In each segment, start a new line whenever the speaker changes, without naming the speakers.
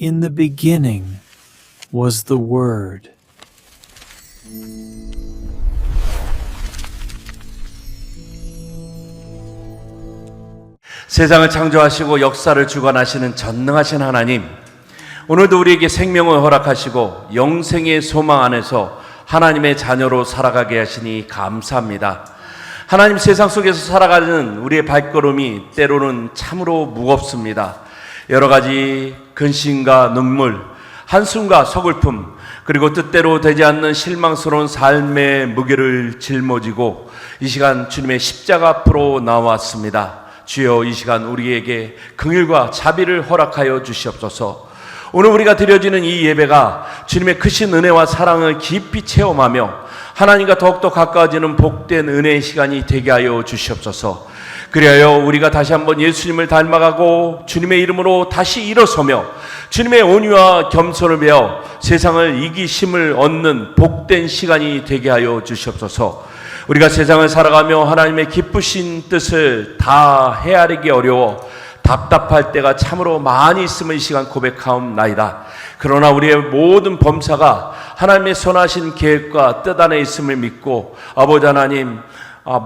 In the beginning was the Word.
세상을 창조하시고 역사를 주관하시는 전능하신 하나님, 오늘도 우리에게 생명을 허락하시고 영생의 소망 안에서 하나님의 자녀로 살아가게 하시니 감사합니다. 하나님, 세상 속에서 살아가는 우리의 발걸음이 때로는 참으로 무겁습니다. 여러 가지 근심과 눈물, 한숨과 서글픔, 그리고 뜻대로 되지 않는 실망스러운 삶의 무게를 짊어지고 이 시간 주님의 십자가 앞으로 나왔습니다. 주여, 이 시간 우리에게 긍휼과 자비를 허락하여 주시옵소서. 오늘 우리가 드려지는 이 예배가 주님의 크신 은혜와 사랑을 깊이 체험하며 하나님과 더욱더 가까워지는 복된 은혜의 시간이 되게 하여 주시옵소서. 그리하여 우리가 다시 한번 예수님을 닮아가고 주님의 이름으로 다시 일어서며 주님의 온유와 겸손을 배워 세상을 이기심을 얻는 복된 시간이 되게 하여 주시옵소서. 우리가 세상을 살아가며 하나님의 기쁘신 뜻을 다 헤아리기 어려워 답답할 때가 참으로 많이 있음을 이 시간 고백하옵나이다. 그러나 우리의 모든 범사가 하나님의 선하신 계획과 뜻 안에 있음을 믿고 아버지 하나님,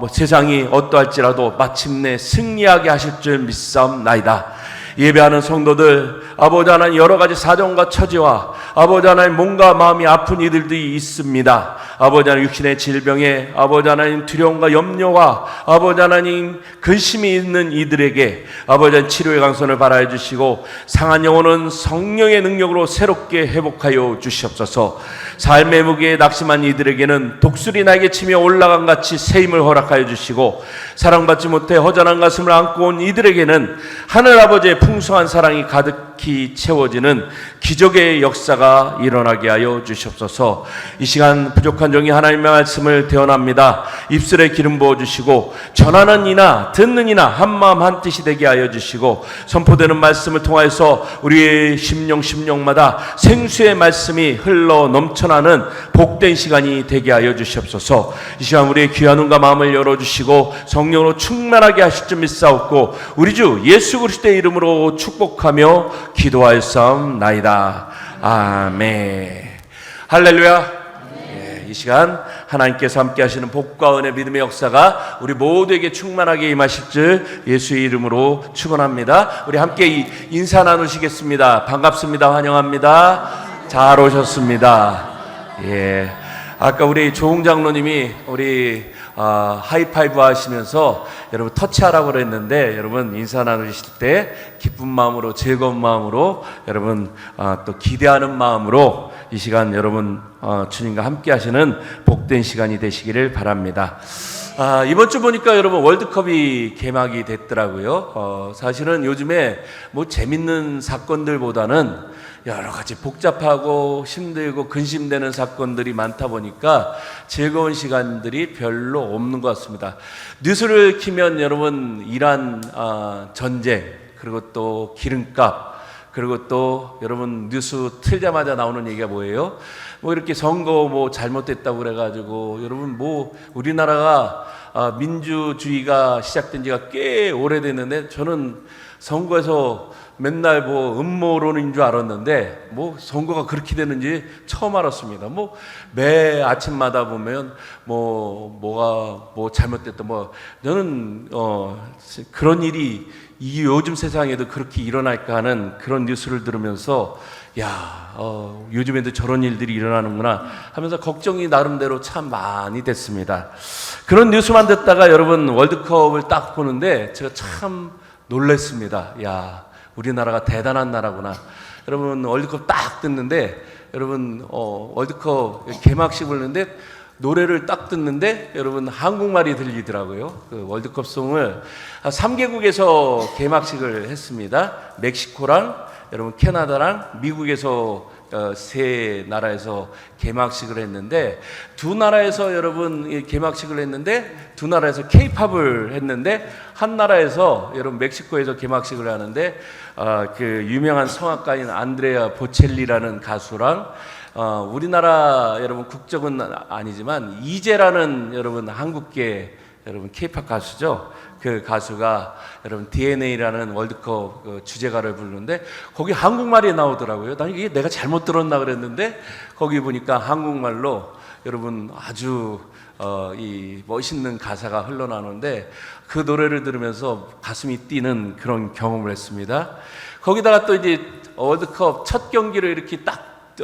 세상이 어떠할지라도 마침내 승리하게 하실 줄 믿사옵나이다. 예배하는 성도들, 아버지 하나님, 여러 가지 사정과 처지와 아버지 하나님, 몸과 마음이 아픈 이들도 있습니다. 아버지 하나님, 육신의 질병에 아버지 하나님, 두려움과 염려와 아버지 하나님, 근심이 있는 이들에게 아버지 하나님, 치료의 강선을 바라해 주시고 상한 영혼은 성령의 능력으로 새롭게 회복하여 주시옵소서. 삶의 무게에 낙심한 이들에게는 독수리 날개 치며 올라간 같이 새 힘을 허락하여 주시고 사랑받지 못해 허전한 가슴을 안고 온 이들에게는 하늘 아버지의 풍성한 사랑이 가득히 채워지는 기적의 역사가 일어나게 하여 주시옵소서. 이 시간 부족한 종이 하나님의 말씀을 대언합니다. 입술에 기름 부어주시고 전하는 이나 듣는 이나 한마음 한뜻이 되게 하여 주시고 선포되는 말씀을 통하여서 우리의 심령마다 생수의 말씀이 흘러 넘쳐나는 복된 시간이 되게 하여 주시옵소서. 이 시간 우리의 귀한 눈과 마음을 열어주시고 성령으로 충만하게 하실 줄 믿사옵고 우리 주 예수 그리스도의 이름으로 축복하며 기도하였사옵나이다. 아멘. 할렐루야. 이 시간 하나님께서 함께 하시는 복과 은혜, 믿음의 역사가 우리 모두에게 충만하게 임하실 줄 예수의 이름으로 축원합니다. 우리 함께 인사 나누시겠습니다. 반갑습니다. 환영합니다. 잘 오셨습니다. 예. 아까 우리 조홍 장로님이 우리 하이파이브 하시면서 여러분 터치하라고 그랬는데 여러분 인사 나누실 때 기쁜 마음으로, 즐거운 마음으로, 여러분 또 기대하는 마음으로 이 시간 여러분 주님과 함께 하시는 복된 시간이 되시기를 바랍니다. 이번 주 보니까 여러분 월드컵이 개막이 됐더라고요. 사실은 요즘에 뭐 재밌는 사건들보다는 여러 가지 복잡하고 힘들고 근심되는 사건들이 많다 보니까 즐거운 시간들이 별로 없는 것 같습니다. 뉴스를 키면 여러분 이란 전쟁, 그리고 또 기름값, 그리고 또 여러분 뉴스 틀자마자 나오는 얘기가 뭐예요? 뭐 이렇게 선거 뭐 잘못됐다고 그래가지고 여러분 뭐 우리나라가 민주주의가 시작된 지가 꽤 오래됐는데 저는 선거에서 맨날 뭐 음모론인 줄 알았는데 뭐 선거가 그렇게 되는지 처음 알았습니다. 뭐 매 아침마다 보면 뭐가 뭐 잘못됐다 저는 그런 일이 이 요즘 세상에도 그렇게 일어날까 하는 그런 뉴스를 들으면서 요즘에도 저런 일들이 일어나는구나 하면서 걱정이 나름대로 참 많이 됐습니다. 그런 뉴스만 듣다가 여러분 월드컵을 딱 보는데 제가 참 놀랐습니다. 우리나라가 대단한 나라구나. 여러분 월드컵 딱 듣는데 여러분 월드컵 개막식을 했는데 노래를 딱 듣는데 여러분 한국말이 들리더라고요. 그 월드컵송을 3개국에서 개막식을 했습니다. 멕시코랑 여러분 캐나다랑 미국에서 세 나라에서 개막식을 했는데 두 나라에서 여러분 개막식을 했는데 두 나라에서 K-팝을 했는데 한 나라에서 여러분 멕시코에서 개막식을 하는데 그 유명한 성악가인 안드레아 보첼리라는 가수랑 우리나라 여러분 국적은 아니지만 이재라는 여러분 한국계 여러분 K-팝 가수죠. 그 가수가 여러분 DNA라는 월드컵 그 주제가를 부르는데 거기 한국말이 나오더라고요. 난 이게 내가 잘못 들었나 그랬는데 거기 보니까 한국말로 여러분 아주 이 멋있는 가사가 흘러나오는데 그 노래를 들으면서 가슴이 뛰는 그런 경험을 했습니다. 거기다가 또 이제 월드컵 첫 경기를 이렇게 딱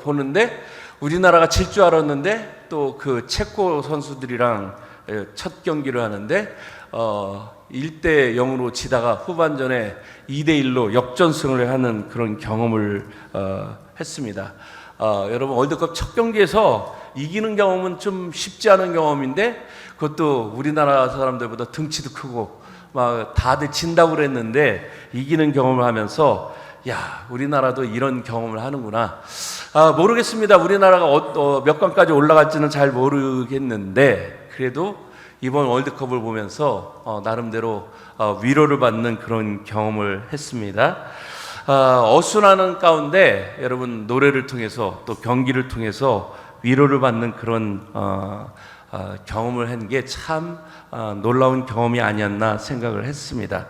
보는데 우리나라가 질 줄 알았는데 또 그 체코 선수들이랑 첫 경기를 하는데 1대 0으로 지다가 후반전에 2대 1로 역전승을 하는 그런 경험을 했습니다. 여러분 월드컵 첫 경기에서 이기는 경험은 좀 쉽지 않은 경험인데 그것도 우리나라 사람들보다 등치도 크고 막 다들 진다고 그랬는데 이기는 경험을 하면서 야, 우리나라도 이런 경험을 하는구나. 모르겠습니다. 우리나라가 몇 강까지 올라갈지는 잘 모르겠는데 그래도 이번 월드컵을 보면서 나름대로 위로를 받는 그런 경험을 했습니다. 어수선한 가운데 여러분 노래를 통해서 또 경기를 통해서 위로를 받는 그런 경험을 한 게 참 놀라운 경험이 아니었나 생각을 했습니다.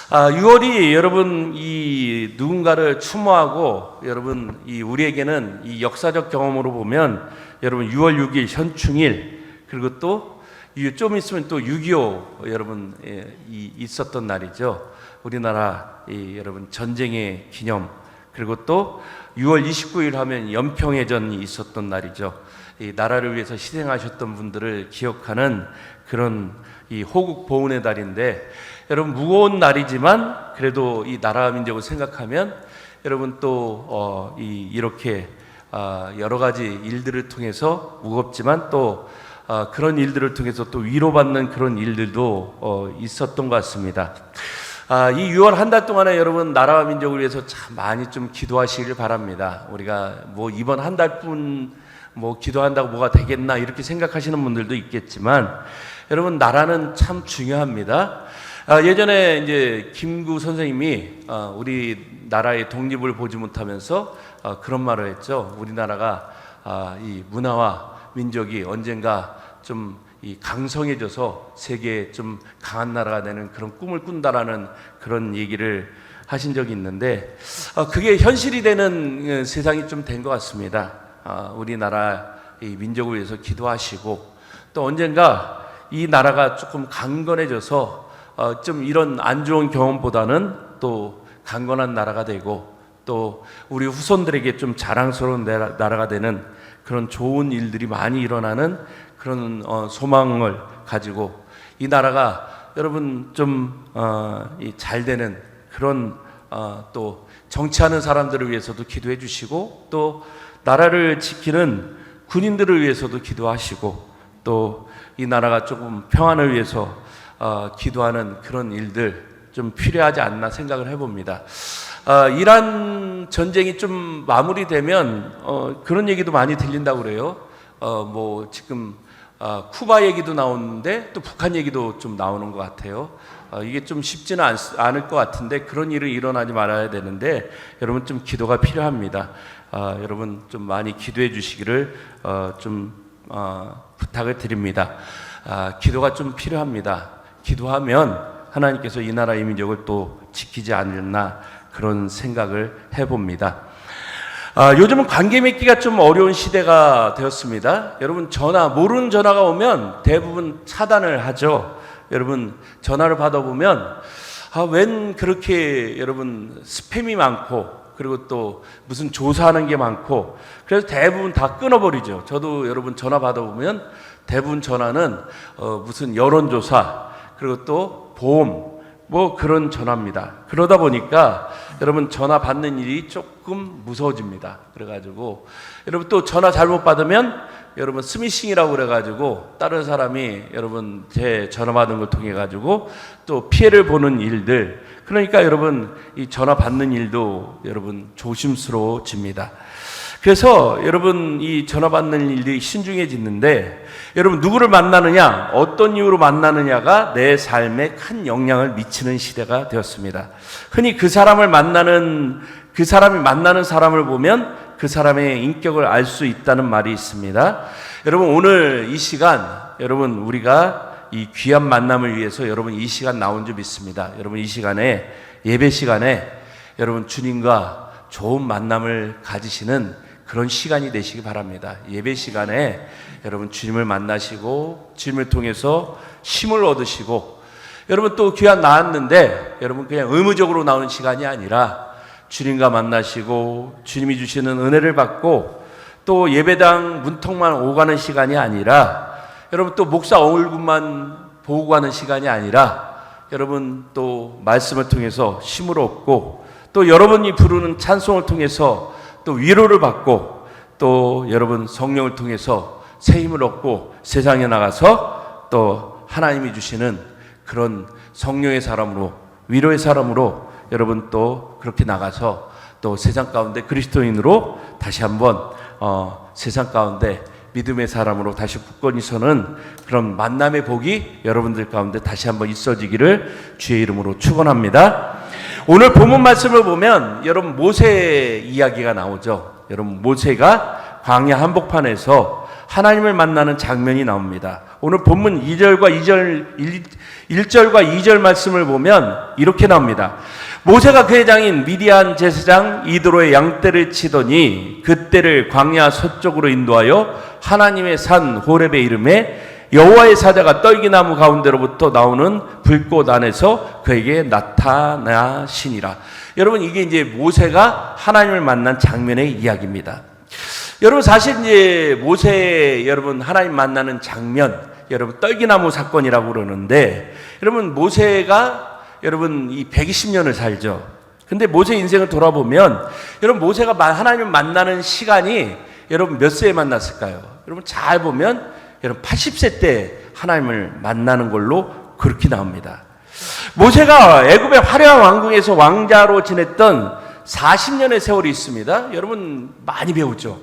6월이 여러분 이 누군가를 추모하고 여러분 이 우리에게는 이 역사적 경험으로 보면 여러분 6월 6일 현충일 그리고 또 좀 있으면 또 6.25 여러분 있었던 날이죠. 우리나라 여러분 전쟁의 기념 그리고 또 6월 29일 하면 연평해전이 있었던 날이죠. 이 나라를 위해서 희생하셨던 분들을 기억하는 그런 이 호국 보훈의 날인데 여러분 무거운 날이지만 그래도 이 나라와 민족을 생각하면 여러분 또 이렇게 여러 가지 일들을 통해서 무겁지만 또 그런 일들을 통해서 또 위로받는 그런 일들도 있었던 것 같습니다. 이 6월 한 달 동안에 여러분 나라와 민족을 위해서 참 많이 좀 기도하시길 바랍니다. 우리가 뭐 이번 한 달뿐 뭐 기도한다고 뭐가 되겠나 이렇게 생각하시는 분들도 있겠지만 여러분 나라는 참 중요합니다. 예전에 이제 김구 선생님이 우리 나라의 독립을 보지 못하면서 그런 말을 했죠. 우리나라가 이 문화와 민족이 언젠가 좀 이 강성해져서 세계에 좀 강한 나라가 되는 그런 꿈을 꾼다라는 그런 얘기를 하신 적이 있는데 그게 현실이 되는 세상이 좀 된 것 같습니다. 우리나라 이 민족을 위해서 기도하시고 또 언젠가 이 나라가 조금 강건해져서 좀 이런 안 좋은 경험보다는 또 강건한 나라가 되고 또 우리 후손들에게 좀 자랑스러운 나라가 되는 그런 좋은 일들이 많이 일어나는 그런 소망을 가지고 이 나라가 여러분 좀 잘 되는 그런 또 정치하는 사람들을 위해서도 기도해 주시고 또 나라를 지키는 군인들을 위해서도 기도하시고 또 이 나라가 조금 평안을 위해서 기도하는 그런 일들 좀 필요하지 않나 생각을 해봅니다. 이란 전쟁이 좀 마무리되면 그런 얘기도 많이 들린다고 그래요. 뭐 지금 쿠바 얘기도 나오는데 또 북한 얘기도 좀 나오는 것 같아요. 이게 좀 쉽지는 않을 것 같은데 그런 일이 일어나지 말아야 되는데 여러분 좀 기도가 필요합니다. 여러분 좀 많이 기도해 주시기를 좀 부탁을 드립니다. 기도가 좀 필요합니다. 기도하면 하나님께서 이 나라의 민족을 또 지키지 않나 그런 생각을 해봅니다. 요즘은 관계 맺기가 좀 어려운 시대가 되었습니다. 여러분 모르는 전화가 오면 대부분 차단을 하죠. 여러분 전화를 받아보면 웬 그렇게 여러분 스팸이 많고 그리고 또 무슨 조사하는 게 많고 그래서 대부분 다 끊어버리죠. 저도 여러분 전화 받아보면 대부분 전화는 무슨 여론조사 그리고 또 보험 뭐 그런 전화입니다. 그러다 보니까 여러분 전화 받는 일이 조금 무서워집니다. 그래가지고 여러분 또 전화 잘못 받으면 여러분 스미싱이라고 그래가지고 다른 사람이 여러분 제 전화 받은 걸 통해 가지고 또 피해를 보는 일들 그러니까 여러분 이 전화 받는 일도 여러분 조심스러워집니다. 그래서 여러분 이 전화 받는 일들이 신중해지는데 여러분 누구를 만나느냐 어떤 이유로 만나느냐가 내 삶에 큰 영향을 미치는 시대가 되었습니다. 흔히 그 사람이 만나는 사람을 보면 그 사람의 인격을 알 수 있다는 말이 있습니다. 여러분 오늘 이 시간 여러분 우리가 이 귀한 만남을 위해서 여러분 이 시간 나온 줄 믿습니다. 여러분 이 시간에 예배 시간에 여러분 주님과 좋은 만남을 가지시는 그런 시간이 되시기 바랍니다. 예배 시간에 여러분 주님을 만나시고 주님을 통해서 힘을 얻으시고 여러분 또 귀한 나왔는데 여러분 그냥 의무적으로 나오는 시간이 아니라 주님과 만나시고 주님이 주시는 은혜를 받고 또 예배당 문턱만 오가는 시간이 아니라 여러분 또 목사 얼굴만 보고 가는 시간이 아니라 여러분 또 말씀을 통해서 힘을 얻고 또 여러분이 부르는 찬송을 통해서 또 위로를 받고 또 여러분 성령을 통해서 새 힘을 얻고 세상에 나가서 또 하나님이 주시는 그런 성령의 사람으로 위로의 사람으로 여러분 또 그렇게 나가서 또 세상 가운데 그리스도인으로 다시 한번 세상 가운데 믿음의 사람으로 다시 굳건히 서는 그런 만남의 복이 여러분들 가운데 다시 한번 있어지기를 주의 이름으로 축원합니다. 오늘 본문 말씀을 보면 여러분 모세 이야기가 나오죠. 여러분 모세가 광야 한복판에서 하나님을 만나는 장면이 나옵니다. 오늘 본문 1절과 2절 말씀을 보면 이렇게 나옵니다. 모세가 그의 장인 미디안 제사장 이드로의 양떼를 치더니 그떼를 광야 서쪽으로 인도하여 하나님의 산 호렙에 이르매 여호와의 사자가 떨기나무 가운데로부터 나오는 불꽃 안에서 그에게 나타나시니라. 여러분 이게 이제 모세가 하나님을 만난 장면의 이야기입니다. 여러분 사실 이제 모세 여러분 하나님 만나는 장면 여러분 떨기나무 사건이라고 그러는데 여러분 모세가 여러분 이 120년을 살죠. 근데 모세 인생을 돌아보면 여러분 모세가 하나님을 만나는 시간이 여러분 몇 세에 만났을까요? 여러분 잘 보면 여러분 80세 때 하나님을 만나는 걸로 그렇게 나옵니다. 모세가 애굽의 화려한 왕궁에서 왕자로 지냈던 40년의 세월이 있습니다. 여러분 많이 배우죠.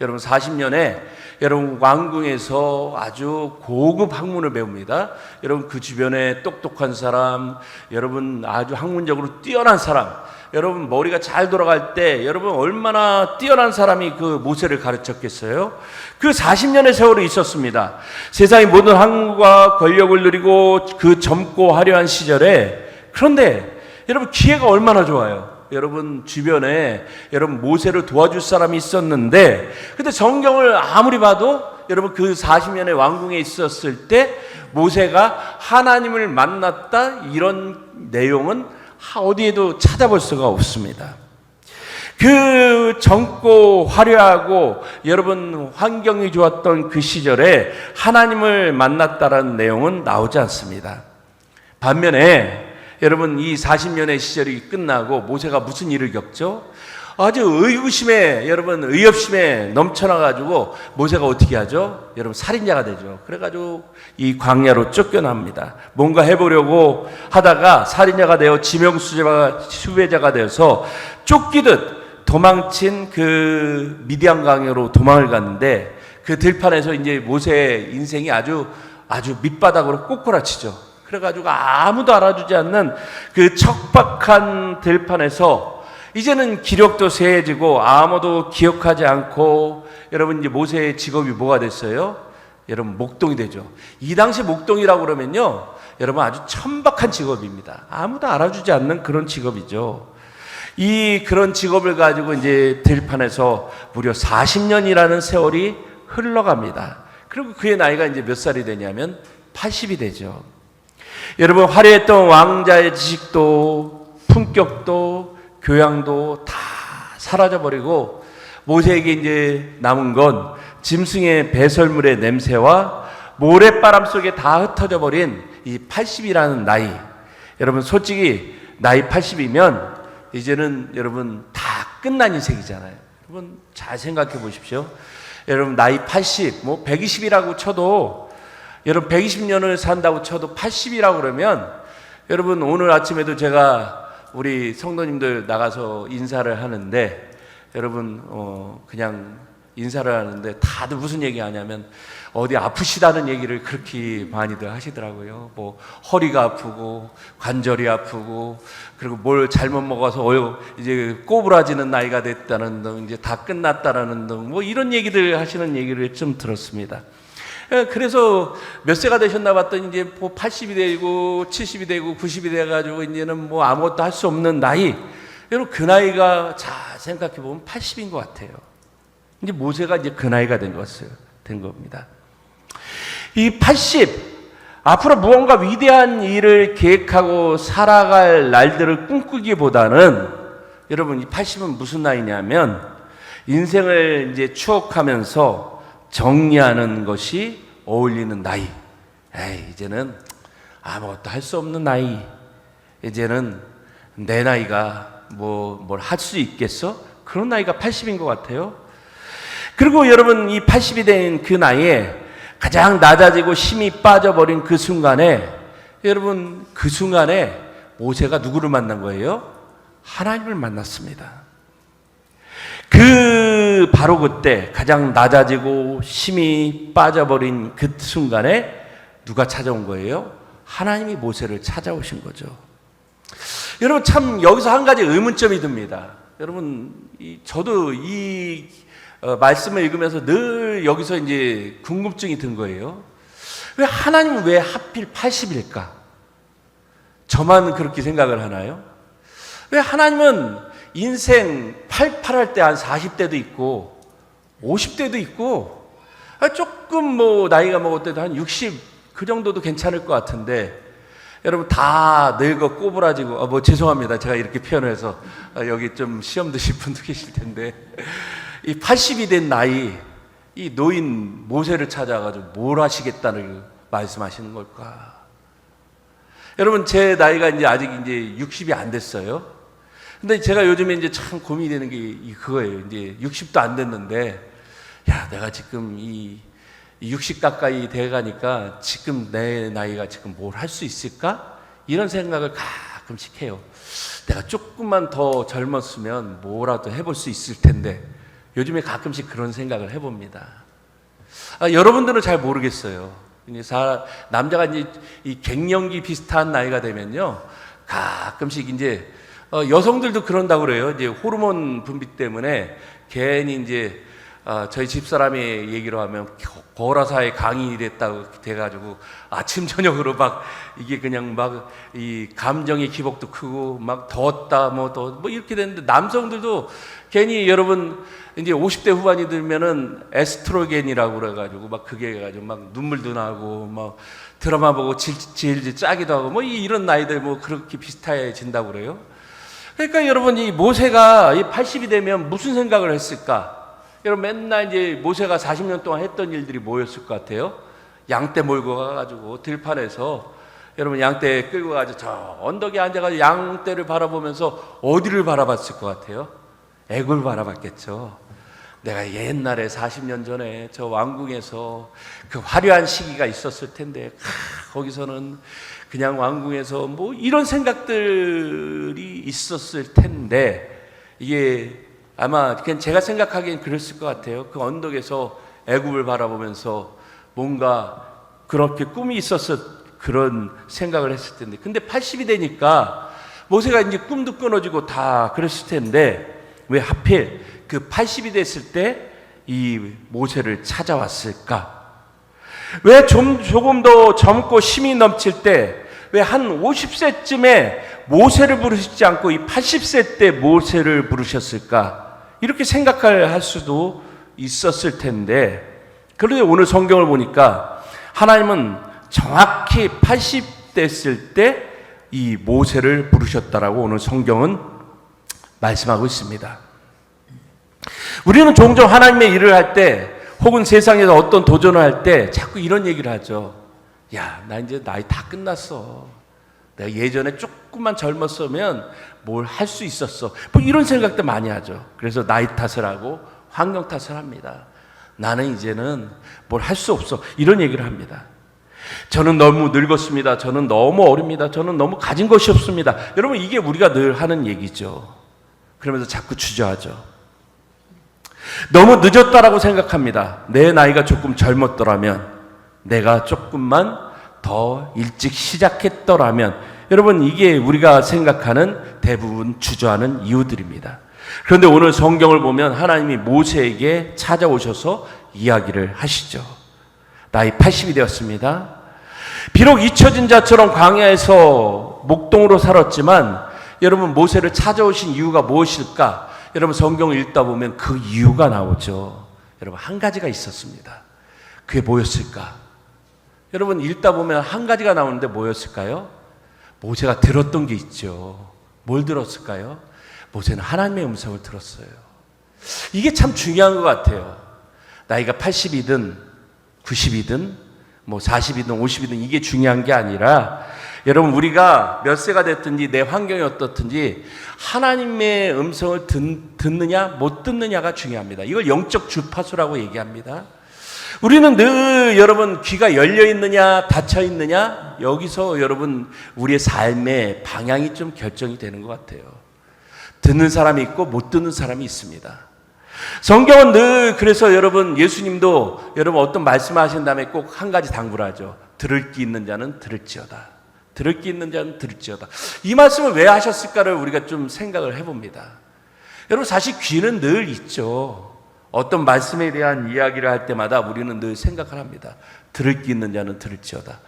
여러분 40년에 여러분 왕궁에서 아주 고급 학문을 배웁니다. 여러분 그 주변에 똑똑한 사람, 여러분 아주 학문적으로 뛰어난 사람, 여러분 머리가 잘 돌아갈 때 여러분 얼마나 뛰어난 사람이 그 모세를 가르쳤겠어요? 그 40년의 세월이 있었습니다. 세상의 모든 학문과 권력을 누리고 그 젊고 화려한 시절에 그런데 여러분 기회가 얼마나 좋아요. 여러분 주변에 여러분 모세를 도와줄 사람이 있었는데 근데 성경을 아무리 봐도 여러분 그 40년의 왕궁에 있었을 때 모세가 하나님을 만났다 이런 내용은 어디에도 찾아볼 수가 없습니다. 그 젊고 화려하고 여러분 환경이 좋았던 그 시절에 하나님을 만났다라는 내용은 나오지 않습니다. 반면에 여러분 이 40년의 시절이 끝나고 모세가 무슨 일을 겪죠? 아주 의구심에 여러분 의협심에 넘쳐나가지고 모세가 어떻게 하죠? 여러분 살인자가 되죠. 그래가지고 이 광야로 쫓겨납니다. 뭔가 해보려고 하다가 살인자가 되어 지명수배자가 되어서 쫓기듯 도망친 그 미디안 강으로 도망을 갔는데 그 들판에서 이제 모세의 인생이 아주 밑바닥으로 꼬꾸라치죠. 그래가지고 아무도 알아주지 않는 그 척박한 들판에서 이제는 기력도 쇠해지고 아무도 기억하지 않고 여러분 이제 모세의 직업이 뭐가 됐어요? 여러분 목동이 되죠. 이 당시 목동이라고 그러면요 여러분 아주 천박한 직업입니다. 아무도 알아주지 않는 그런 직업이죠. 이 그런 직업을 가지고 이제 들판에서 무려 40년이라는 세월이 흘러갑니다. 그리고 그의 나이가 이제 몇 살이 되냐면 80이 되죠. 여러분 화려했던 왕자의 지식도 품격도 교양도 다 사라져버리고 모세에게 이제 남은 건 짐승의 배설물의 냄새와 모래바람 속에 다 흩어져 버린 이 80이라는 나이. 여러분 솔직히 나이 80이면 이제는 여러분 다 끝난 인생이잖아요. 여러분 잘 생각해 보십시오. 여러분 나이 80, 뭐 120이라고 쳐도 여러분 120년을 산다고 쳐도 80이라고 그러면 여러분 오늘 아침에도 제가 우리 성도님들 나가서 인사를 하는데 여러분 그냥 인사를 하는데 다들 무슨 얘기 하냐면 어디 아프시다는 얘기를 그렇게 많이들 하시더라고요. 뭐 허리가 아프고 관절이 아프고 그리고 뭘 잘못 먹어서 이제 꼬부라지는 나이가 됐다는 등 이제 다 끝났다라는 등 뭐 이런 얘기들 하시는 얘기를 좀 들었습니다. 그래서 몇 세가 되셨나 봤더니 이제 뭐 80이 되고 70이 되고 90이 돼가지고 이제는 뭐 아무것도 할 수 없는 나이. 여러분 그 나이가 잘 생각해 보면 80인 것 같아요. 이제 모세가 이제 그 나이가 된 겁니다. 이 80, 앞으로 무언가 위대한 일을 계획하고 살아갈 날들을 꿈꾸기보다는 여러분 이 80은 무슨 나이냐면 인생을 이제 추억하면서 정리하는 것이 어울리는 나이. 이제는 아무것도 할 수 없는 나이. 이제는 내 나이가 뭘 할 수 있겠어? 그런 나이가 80인 것 같아요. 그리고 여러분 이 80이 된 그 나이에 가장 낮아지고 힘이 빠져버린 그 순간에 여러분 그 순간에 모세가 누구를 만난 거예요? 하나님을 만났습니다. 바로 그때 가장 낮아지고 힘이 빠져버린 그 순간에 누가 찾아온 거예요? 하나님이 모세를 찾아오신 거죠. 여러분 참 여기서 한 가지 의문점이 듭니다. 여러분 저도 이 말씀을 읽으면서 늘 여기서 이제 궁금증이 든 거예요. 하나님은 왜 하필 80일까? 저만 그렇게 생각을 하나요? 왜 하나님은 인생 팔팔할 때 한 40대도 있고 50대도 있고 조금 뭐 나이가 먹을 때도 한 60 그 정도도 괜찮을 것 같은데 여러분 다 늙어 꼬부라지고 죄송합니다. 제가 이렇게 표현해서 여기 좀 시험 드실 분도 계실 텐데 이 80이 된 나이 이 노인 모세를 찾아가지고 뭘 하시겠다는 말씀하시는 걸까? 여러분 제 나이가 이제 아직 이제 60이 안 됐어요. 근데 제가 요즘에 이제 참 고민이 되는 게 그거예요. 이제 60도 안 됐는데 내가 지금 이 60 가까이 돼가니까 지금 내 나이가 지금 뭘 할 수 있을까? 이런 생각을 가끔씩 해요. 내가 조금만 더 젊었으면 뭐라도 해볼 수 있을 텐데 요즘에 가끔씩 그런 생각을 해봅니다. 여러분들은 잘 모르겠어요. 남자가 이제 이 갱년기 비슷한 나이가 되면요, 가끔씩 이제 여성들도 그런다고 그래요. 이제 호르몬 분비 때문에 괜히 이제 저희 집사람이 얘기로 하면 거라사의 강인이 돼가지고 아침 저녁으로 막 이게 그냥 막 이 감정의 기복도 크고 막 더웠다 뭐 이렇게 되는데 남성들도 괜히 여러분 이제 50대 후반이 들면은 에스트로겐이라고 그래가지고 막 그게 해가지고 막 눈물도 나고 막 드라마 보고 질질 짜기도 하고 뭐 이런 나이들 뭐 그렇게 비슷해진다고 그래요. 그러니까 여러분 이 모세가 이 80이 되면 무슨 생각을 했을까? 여러분 맨날 이제 모세가 40년 동안 했던 일들이 뭐였을 것 같아요? 양떼 몰고 가가지고 들판에서 여러분 양떼 끌고 가지고 저 언덕에 앉아가지고 양떼를 바라보면서 어디를 바라봤을 것 같아요? 애굽을 바라봤겠죠. 내가 옛날에 40년 전에 저 왕궁에서 그 화려한 시기가 있었을 텐데 거기서는 그냥 왕궁에서 뭐 이런 생각들이 있었을 텐데 이게 아마 그냥 제가 생각하기엔 그랬을 것 같아요. 그 언덕에서 애굽을 바라보면서 뭔가 그렇게 꿈이 있었을 그런 생각을 했을 텐데 근데 80이 되니까 모세가 이제 꿈도 끊어지고 다 그랬을 텐데 왜 하필 그 80이 됐을 때 이 모세를 찾아왔을까? 왜 조금 더 젊고 힘이 넘칠 때 왜 한 50세쯤에 모세를 부르시지 않고 이 80세 때 모세를 부르셨을까? 이렇게 생각할 수도 있었을 텐데 그런데 오늘 성경을 보니까 하나님은 정확히 80 됐을 때 이 모세를 부르셨다라고 오늘 성경은 말씀하고 있습니다. 우리는 종종 하나님의 일을 할 때 혹은 세상에서 어떤 도전을 할 때 자꾸 이런 얘기를 하죠. 나 이제 나이 다 끝났어. 내가 예전에 조금만 젊었으면 뭘 할 수 있었어. 뭐 이런 생각도 많이 하죠. 그래서 나이 탓을 하고 환경 탓을 합니다. 나는 이제는 뭘 할 수 없어. 이런 얘기를 합니다. 저는 너무 늙었습니다. 저는 너무 어립니다. 저는 너무 가진 것이 없습니다. 여러분 이게 우리가 늘 하는 얘기죠. 그러면서 자꾸 주저하죠. 너무 늦었다라고 생각합니다. 내 나이가 조금 젊었더라면, 내가 조금만 더 일찍 시작했더라면, 여러분 이게 우리가 생각하는 대부분 주저하는 이유들입니다. 그런데 오늘 성경을 보면 하나님이 모세에게 찾아오셔서 이야기를 하시죠. 나이 80이 되었습니다. 비록 잊혀진 자처럼 광야에서 목동으로 살았지만 여러분 모세를 찾아오신 이유가 무엇일까? 여러분 성경을 읽다 보면 그 이유가 나오죠. 여러분 한 가지가 있었습니다. 그게 뭐였을까? 여러분 읽다 보면 한 가지가 나오는데 뭐였을까요? 모세가 들었던 게 있죠. 뭘 들었을까요? 모세는 하나님의 음성을 들었어요. 이게 참 중요한 것 같아요. 나이가 80이든 90이든 뭐 40이든 50이든 이게 중요한 게 아니라 여러분 우리가 몇 세가 됐든지 내 환경이 어떻든지 하나님의 음성을 듣느냐 못 듣느냐가 중요합니다. 이걸 영적 주파수라고 얘기합니다. 우리는 늘 여러분 귀가 열려 있느냐 닫혀 있느냐 여기서 여러분 우리의 삶의 방향이 좀 결정이 되는 것 같아요. 듣는 사람이 있고 못 듣는 사람이 있습니다. 성경은 늘 그래서 여러분 예수님도 여러분 어떤 말씀하신 다음에 꼭 한 가지 당부를 하죠. 들을 귀 있는 자는 들을지어다. 들을 귀 있는 자는 들을지어다. 이 말씀을 왜 하셨을까를 우리가 좀 생각을 해봅니다. 여러분 사실 귀는 늘 있죠. 어떤 말씀에 대한 이야기를 할 때마다 우리는 늘 생각을 합니다. 들을 귀 있는 자는 들을지어다.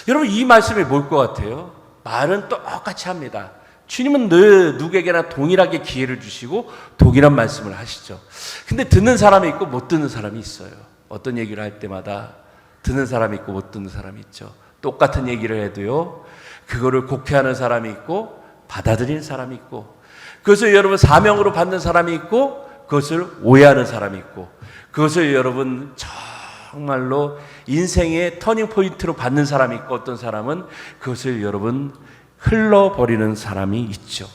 여러분 이 말씀이 뭘 것 같아요? 말은 똑같이 합니다. 주님은 늘 누구에게나 동일하게 기회를 주시고 동일한 말씀을 하시죠. 근데 듣는 사람이 있고 못 듣는 사람이 있어요. 어떤 얘기를 할 때마다 듣는 사람이 있고 못 듣는 사람이 있죠. 똑같은 얘기를 해도요, 그거를 곡해하는 사람이 있고 받아들이는 사람이 있고, 그것을 여러분 사명으로 받는 사람이 있고 그것을 오해하는 사람이 있고, 그것을 여러분 정말로 인생의 터닝 포인트로 받는 사람이 있고, 어떤 사람은 그것을 여러분 흘러버리는 사람이 있죠.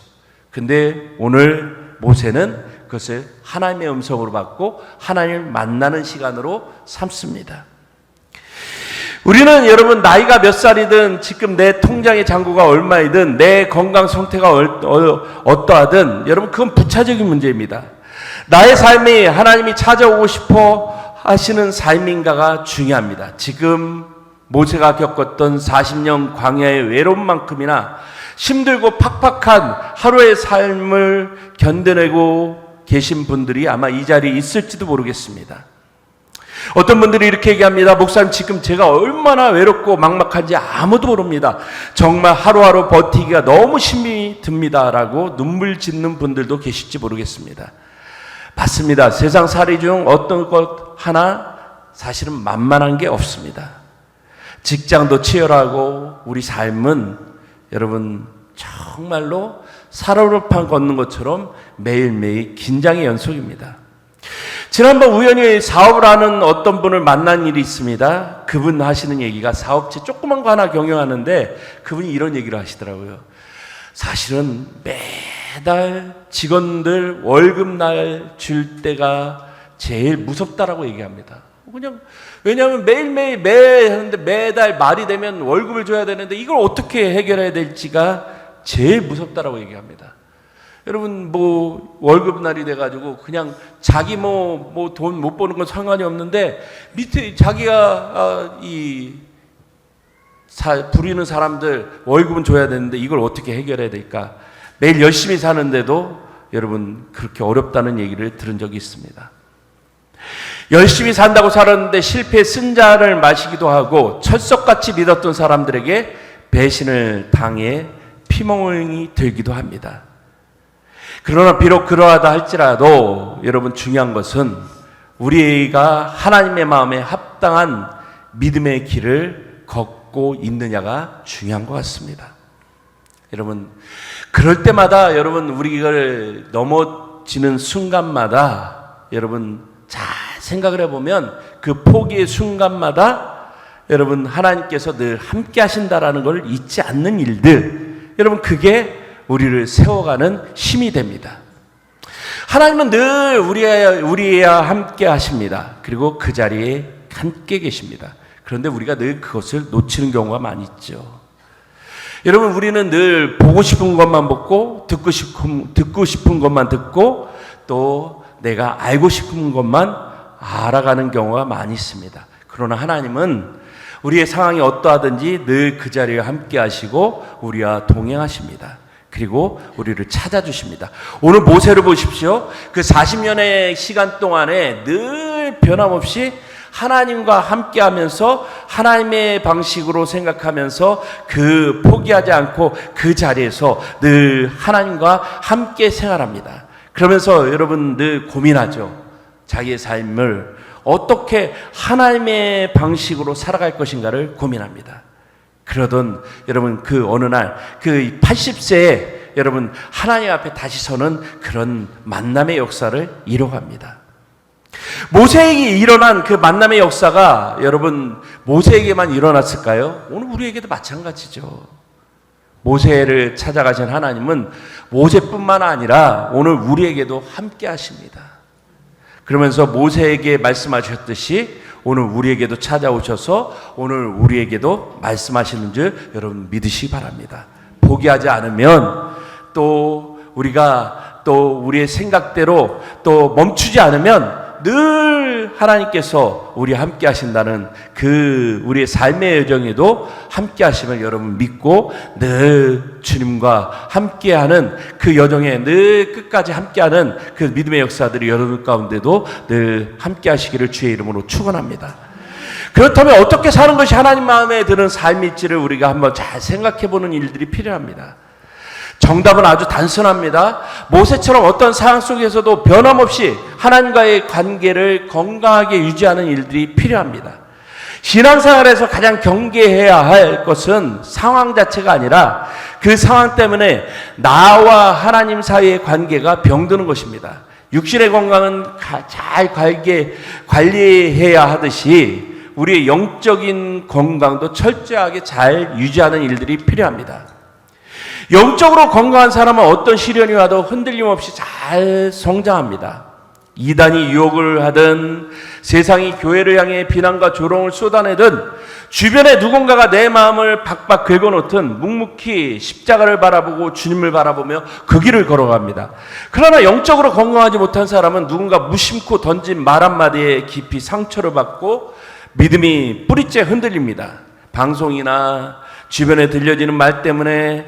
근데 오늘 모세는 그것을 하나님의 음성으로 받고 하나님을 만나는 시간으로 삼습니다. 우리는 여러분 나이가 몇 살이든 지금 내 통장의 잔고가 얼마이든 내 건강 상태가 어떠하든 여러분 그건 부차적인 문제입니다. 나의 삶이 하나님이 찾아오고 싶어 하시는 삶인가가 중요합니다. 지금 모세가 겪었던 40년 광야의 외로움만큼이나 힘들고 팍팍한 하루의 삶을 견뎌내고 계신 분들이 아마 이 자리에 있을지도 모르겠습니다. 어떤 분들이 이렇게 얘기합니다. 목사님 지금 제가 얼마나 외롭고 막막한지 아무도 모릅니다. 정말 하루하루 버티기가 너무 힘이 듭니다. 라고 눈물 짓는 분들도 계실지 모르겠습니다. 맞습니다. 세상 살이 중 어떤 것 하나 사실은 만만한 게 없습니다. 직장도 치열하고 우리 삶은 여러분 정말로 살얼음판 걷는 것처럼 매일매일 긴장의 연속입니다. 지난번 우연히 사업을 하는 어떤 분을 만난 일이 있습니다. 그분 하시는 얘기가 사업체 조그만 거 하나 경영하는데 그분이 이런 얘기를 하시더라고요. 사실은 매달 직원들 월급날 줄 때가 제일 무섭다라고 얘기합니다. 그냥 왜냐하면 매일매일 하는데 매달 말이 되면 월급을 줘야 되는데 이걸 어떻게 해결해야 될지가 제일 무섭다라고 얘기합니다. 여러분 뭐 월급날이 돼가지고 그냥 자기 뭐 돈 못 버는 건 상관이 없는데 밑에 자기가 부리는 사람들 월급은 줘야 되는데 이걸 어떻게 해결해야 될까? 매일 열심히 사는데도 여러분 그렇게 어렵다는 얘기를 들은 적이 있습니다. 열심히 산다고 살았는데 실패의 쓴잔을 마시기도 하고 철석같이 믿었던 사람들에게 배신을 당해 피멍이 들기도 합니다. 그러나 비록 그러하다 할지라도 여러분 중요한 것은 우리가 하나님의 마음에 합당한 믿음의 길을 걷고 있느냐가 중요한 것 같습니다. 여러분 그럴 때마다 여러분 우리가 넘어지는 순간마다 여러분 잘 생각을 해보면 그 포기의 순간마다 여러분 하나님께서 늘 함께 하신다라는 걸 잊지 않는 일들, 여러분 그게 우리를 세워가는 힘이 됩니다. 하나님은 늘 우리와 함께 하십니다. 그리고 그 자리에 함께 계십니다. 그런데 우리가 늘 그것을 놓치는 경우가 많이 있죠. 여러분 우리는 늘 보고 싶은 것만 보고 듣고 싶은 것만 듣고 또 내가 알고 싶은 것만 알아가는 경우가 많이 있습니다. 그러나 하나님은 우리의 상황이 어떠하든지 늘 그 자리에 함께 하시고 우리와 동행하십니다. 그리고 우리를 찾아주십니다. 오늘 모세를 보십시오. 그 40년의 시간 동안에 늘 변함없이 하나님과 함께 하면서 하나님의 방식으로 생각하면서 그 포기하지 않고 그 자리에서 늘 하나님과 함께 생활합니다. 그러면서 여러분 늘 고민하죠. 자기의 삶을 어떻게 하나님의 방식으로 살아갈 것인가를 고민합니다. 그러던 여러분 그 어느 날 그 80세에 여러분 하나님 앞에 다시 서는 그런 만남의 역사를 이뤄갑니다. 모세에게 일어난 그 만남의 역사가 여러분 모세에게만 일어났을까요? 오늘 우리에게도 마찬가지죠. 모세를 찾아가신 하나님은 모세뿐만 아니라 오늘 우리에게도 함께 하십니다. 그러면서 모세에게 말씀하셨듯이 오늘 우리에게도 찾아오셔서 오늘 우리에게도 말씀하시는 줄 여러분 믿으시기 바랍니다. 포기하지 않으면 또 우리가 또 우리의 생각대로 또 멈추지 않으면 늘 하나님께서 우리 함께 하신다는 그 우리의 삶의 여정에도 함께 하심을 여러분 믿고 늘 주님과 함께하는 그 여정에 늘 끝까지 함께하는 그 믿음의 역사들이 여러분 가운데도 늘 함께 하시기를 주의 이름으로 축원합니다. 그렇다면 어떻게 사는 것이 하나님 마음에 드는 삶일지를 우리가 한번 잘 생각해 보는 일들이 필요합니다. 정답은 아주 단순합니다. 모세처럼 어떤 상황 속에서도 변함없이 하나님과의 관계를 건강하게 유지하는 일들이 필요합니다. 신앙생활에서 가장 경계해야 할 것은 상황 자체가 아니라 그 상황 때문에 나와 하나님 사이의 관계가 병드는 것입니다. 육신의 건강은 잘 관리해야 하듯이 우리의 영적인 건강도 철저하게 잘 유지하는 일들이 필요합니다. 영적으로 건강한 사람은 어떤 시련이 와도 흔들림 없이 잘 성장합니다. 이단이 유혹을 하든 세상이 교회를 향해 비난과 조롱을 쏟아내든 주변에 누군가가 내 마음을 박박 긁어놓든 묵묵히 십자가를 바라보고 주님을 바라보며 그 길을 걸어갑니다. 그러나 영적으로 건강하지 못한 사람은 누군가 무심코 던진 말 한마디에 깊이 상처를 받고 믿음이 뿌리째 흔들립니다. 방송이나 주변에 들려지는 말 때문에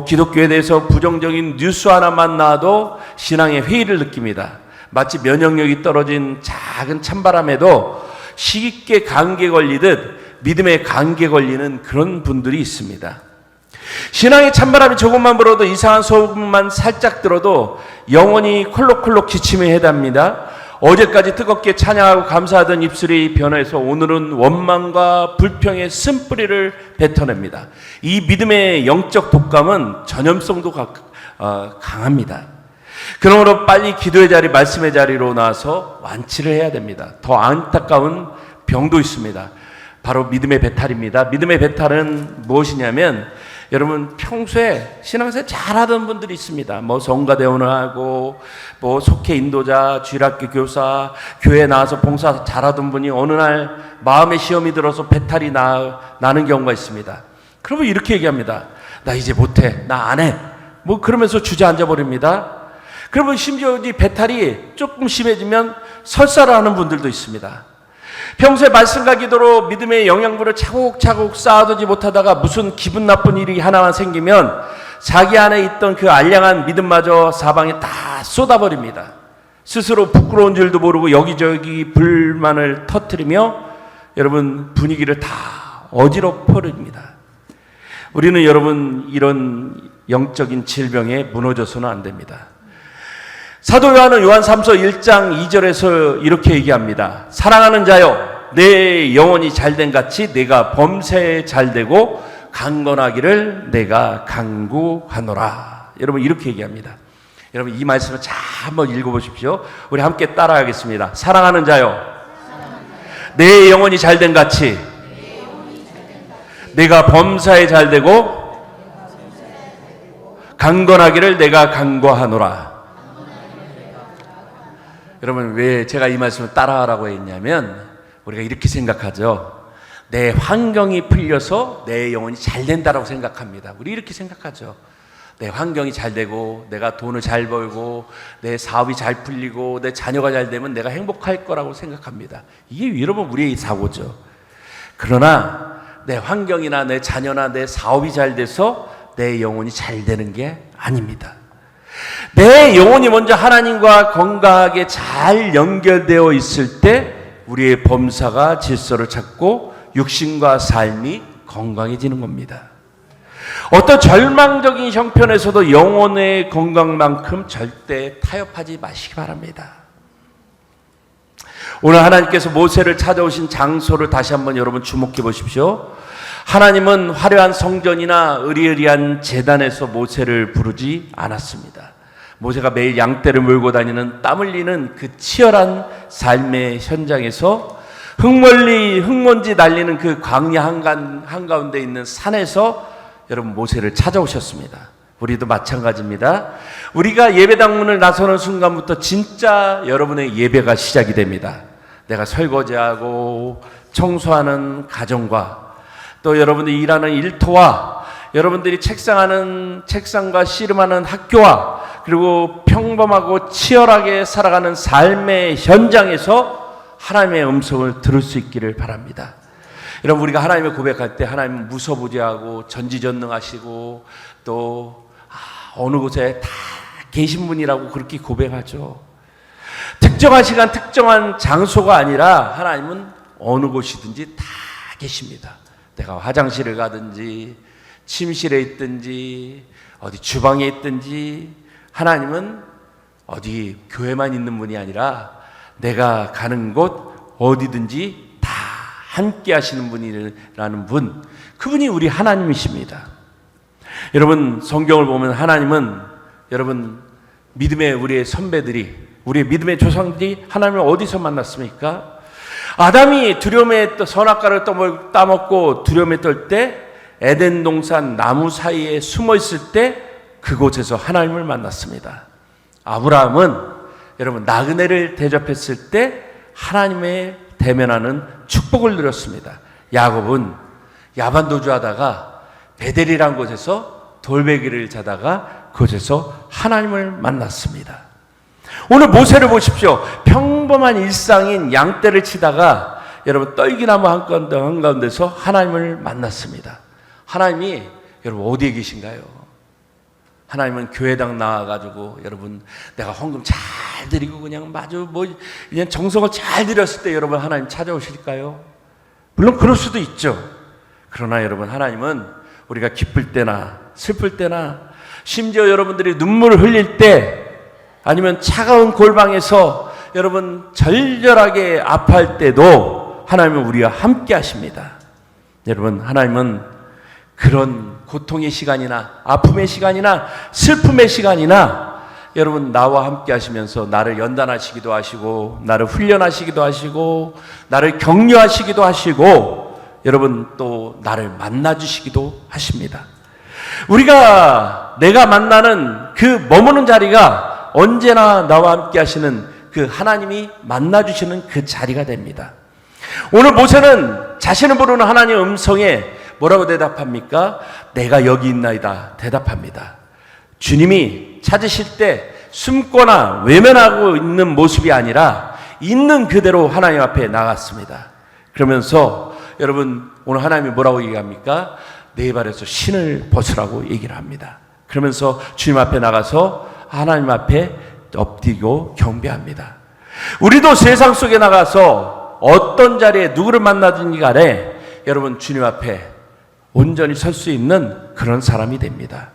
기독교에 대해서 부정적인 뉴스 하나만 나와도 신앙의 회의를 느낍니다. 마치 면역력이 떨어진 작은 찬바람에도 쉽게 감기에 걸리듯 믿음의 감기에 걸리는 그런 분들이 있습니다. 신앙의 찬바람이 조금만 불어도 이상한 소음만 살짝 들어도 영혼이 콜록콜록 기침에 해답니다. 어제까지 뜨겁게 찬양하고 감사하던 입술이 변해서 오늘은 원망과 불평의 쓴뿌리를 뱉어냅니다. 이 믿음의 영적 독감은 전염성도 강합니다. 그러므로 빨리 기도의 자리, 말씀의 자리로 나와서 완치를 해야 됩니다. 더 안타까운 병도 있습니다. 바로 믿음의 배탈입니다. 믿음의 배탈은 무엇이냐면 여러분 평소에 신앙생활 잘하던 분들이 있습니다. 성가대원을 하고 속회 인도자, 주일학교 교사, 교회 나와서 봉사 잘하던 분이 어느 날 마음의 시험이 들어서 배탈이 나는 경우가 있습니다. 그러면 이렇게 얘기합니다. 나 이제 못해, 나 안 해. 그러면서 주저앉아 버립니다. 그러면 심지어 이 배탈이 조금 심해지면 설사를 하는 분들도 있습니다. 평소에 말씀과 기도로 믿음의 영양분을 차곡차곡 쌓아두지 못하다가 무슨 기분 나쁜 일이 하나만 생기면 자기 안에 있던 그 알량한 믿음마저 사방에 다 쏟아버립니다. 스스로 부끄러운 줄도 모르고 여기저기 불만을 터뜨리며 여러분 분위기를 다 어지럽혀버립니다. 우리는 여러분 이런 영적인 질병에 무너져서는 안 됩니다. 사도 요한은 요한 3서 1장 2절에서 이렇게 얘기합니다. 사랑하는 자여, 내 영혼이 잘된 같이 내가 범사에 잘되고 강건하기를 내가 간구하노라. 여러분 이렇게 얘기합니다. 여러분 이 말씀을 잘 한번 읽어보십시오. 우리 함께 따라하겠습니다. 사랑하는 자여, 내 영혼이 잘된 같이 내가 범사에 잘되고 강건하기를 내가 간구하노라. 여러분 왜 제가 이 말씀을 따라하라고 했냐면 우리가 이렇게 생각하죠. 내 환경이 풀려서 내 영혼이 잘 된다라고 생각합니다. 우리 이렇게 생각하죠. 내 환경이 잘 되고 내가 돈을 잘 벌고 내 사업이 잘 풀리고 내 자녀가 잘 되면 내가 행복할 거라고 생각합니다. 이게 여러분 우리의 사고죠. 그러나 내 환경이나 내 자녀나 내 사업이 잘 돼서 내 영혼이 잘 되는 게 아닙니다. 내 영혼이 먼저 하나님과 건강하게 잘 연결되어 있을 때 우리의 범사가 질서를 찾고 육신과 삶이 건강해지는 겁니다. 어떤 절망적인 형편에서도 영혼의 건강만큼 절대 타협하지 마시기 바랍니다. 오늘 하나님께서 모세를 찾아오신 장소를 다시 한번 여러분 주목해 보십시오. 하나님은 화려한 성전이나 의리의리한 제단에서 모세를 부르지 않았습니다. 모세가 매일 양떼를 몰고 다니는 땀 흘리는 그 치열한 삶의 현장에서 흙먼지 날리는 그 광야 한가운데 있는 산에서 여러분 모세를 찾아오셨습니다. 우리도 마찬가지입니다. 우리가 예배당 문을 나서는 순간부터 진짜 여러분의 예배가 시작이 됩니다. 내가 설거지하고 청소하는 가정과 또 여러분들이 일하는 일터와 여러분들이 책상과 씨름하는 학교와 그리고 평범하고 치열하게 살아가는 삶의 현장에서 하나님의 음성을 들을 수 있기를 바랍니다. 여러분, 우리가 하나님을 고백할 때 하나님은 무소부지하고 전지전능하시고 또 어느 곳에 다 계신 분이라고 그렇게 고백하죠. 특정한 시간 특정한 장소가 아니라 하나님은 어느 곳이든지 다 계십니다. 내가 화장실을 가든지 침실에 있든지 어디 주방에 있든지 하나님은 어디 교회만 있는 분이 아니라 내가 가는 곳 어디든지 다 함께 하시는 분이라는 분, 그분이 우리 하나님이십니다. 여러분, 성경을 보면 하나님은 여러분 믿음의 우리의 선배들이, 우리의 믿음의 조상들이 하나님을 어디서 만났습니까? 아담이 두려움에 선악과를 따먹고 두려움에 떨 때 에덴 동산 나무 사이에 숨어 있을 때 그곳에서 하나님을 만났습니다. 아브라함은 여러분 나그네를 대접했을 때 하나님의 대면하는 축복을 누렸습니다. 야곱은 야반도주하다가 베델이라는 곳에서 돌베개를 자다가 그곳에서 하나님을 만났습니다. 오늘 모세를 보십시오. 평범한 일상인 양떼를 치다가 여러분 떨기나무 한가운데서 하나님을 만났습니다. 하나님이 여러분 어디에 계신가요? 하나님은 교회당 나와가지고 여러분 내가 헌금 잘 드리고 그냥 그냥 정성을 잘 드렸을 때 여러분 하나님 찾아오실까요? 물론 그럴 수도 있죠. 그러나 여러분 하나님은 우리가 기쁠 때나 슬플 때나 심지어 여러분들이 눈물을 흘릴 때 아니면 차가운 골방에서 여러분 절절하게 아파할 때도 하나님은 우리와 함께 하십니다. 여러분 하나님은 그런 고통의 시간이나 아픔의 시간이나 슬픔의 시간이나 여러분 나와 함께 하시면서 나를 연단하시기도 하시고 나를 훈련하시기도 하시고 나를 격려하시기도 하시고 여러분 또 나를 만나주시기도 하십니다. 내가 만나는 그 머무는 자리가 언제나 나와 함께 하시는 그 하나님이 만나주시는 그 자리가 됩니다. 오늘 모세는 자신을 부르는 하나님의 음성에 뭐라고 대답합니까? 내가 여기 있나이다 대답합니다. 주님이 찾으실 때 숨거나 외면하고 있는 모습이 아니라 있는 그대로 하나님 앞에 나갔습니다. 그러면서 여러분 오늘 하나님이 뭐라고 얘기합니까? 내 발에서 신을 벗으라고 얘기를 합니다. 그러면서 주님 앞에 나가서 하나님 앞에 엎드리고 경배합니다. 우리도 세상 속에 나가서 어떤 자리에 누구를 만나든지 간에 여러분 주님 앞에 온전히 설 수 있는 그런 사람이 됩니다.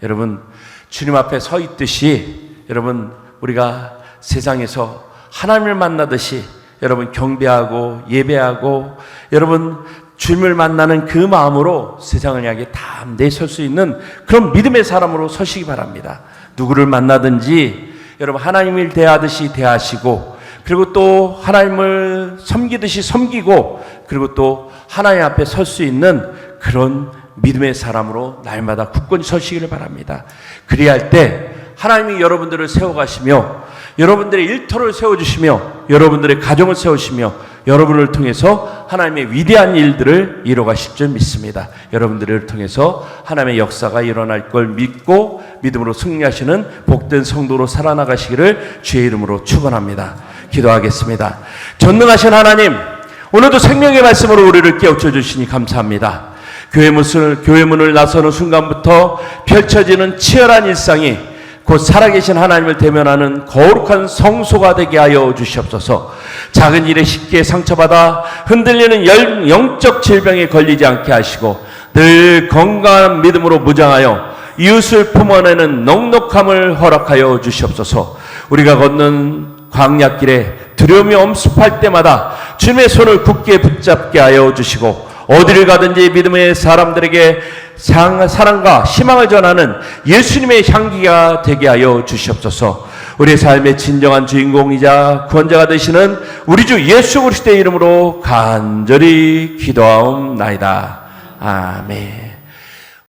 여러분 주님 앞에 서 있듯이 여러분 우리가 세상에서 하나님을 만나듯이 여러분 경배하고 예배하고 여러분 주님을 만나는 그 마음으로 세상을 향해 담대히 설 수 있는 그런 믿음의 사람으로 서시기 바랍니다. 누구를 만나든지 여러분 하나님을 대하듯이 대하시고 그리고 또 하나님을 섬기듯이 섬기고 그리고 또 하나님 앞에 설 수 있는 그런 믿음의 사람으로 날마다 굳건히 서시기를 바랍니다. 그리할 때 하나님이 여러분들을 세워가시며 여러분들의 일터를 세워주시며 여러분들의 가정을 세우시며 여러분을 통해서 하나님의 위대한 일들을 이뤄가실 줄 믿습니다. 여러분들을 통해서 하나님의 역사가 일어날 걸 믿고 믿음으로 승리하시는 복된 성도로 살아나가시기를 주의 이름으로 축원합니다. 기도하겠습니다. 전능하신 하나님, 오늘도 생명의 말씀으로 우리를 깨우쳐 주시니 감사합니다. 교회 문을 나서는 순간부터 펼쳐지는 치열한 일상이 곧 살아계신 하나님을 대면하는 거룩한 성소가 되게 하여 주시옵소서. 작은 일에 쉽게 상처받아 흔들리는 영적 질병에 걸리지 않게 하시고 늘 건강한 믿음으로 무장하여 이웃을 품어내는 넉넉함을 허락하여 주시옵소서. 우리가 걷는 광야길에 두려움이 엄습할 때마다 주님의 손을 굳게 붙잡게 하여 주시고 어디를 가든지 믿음의 사람들에게 사랑과 희망을 전하는 예수님의 향기가 되게 하여 주시옵소서. 우리의 삶의 진정한 주인공이자 구원자가 되시는 우리 주 예수 그리스도의 이름으로 간절히 기도하옵나이다. 아멘.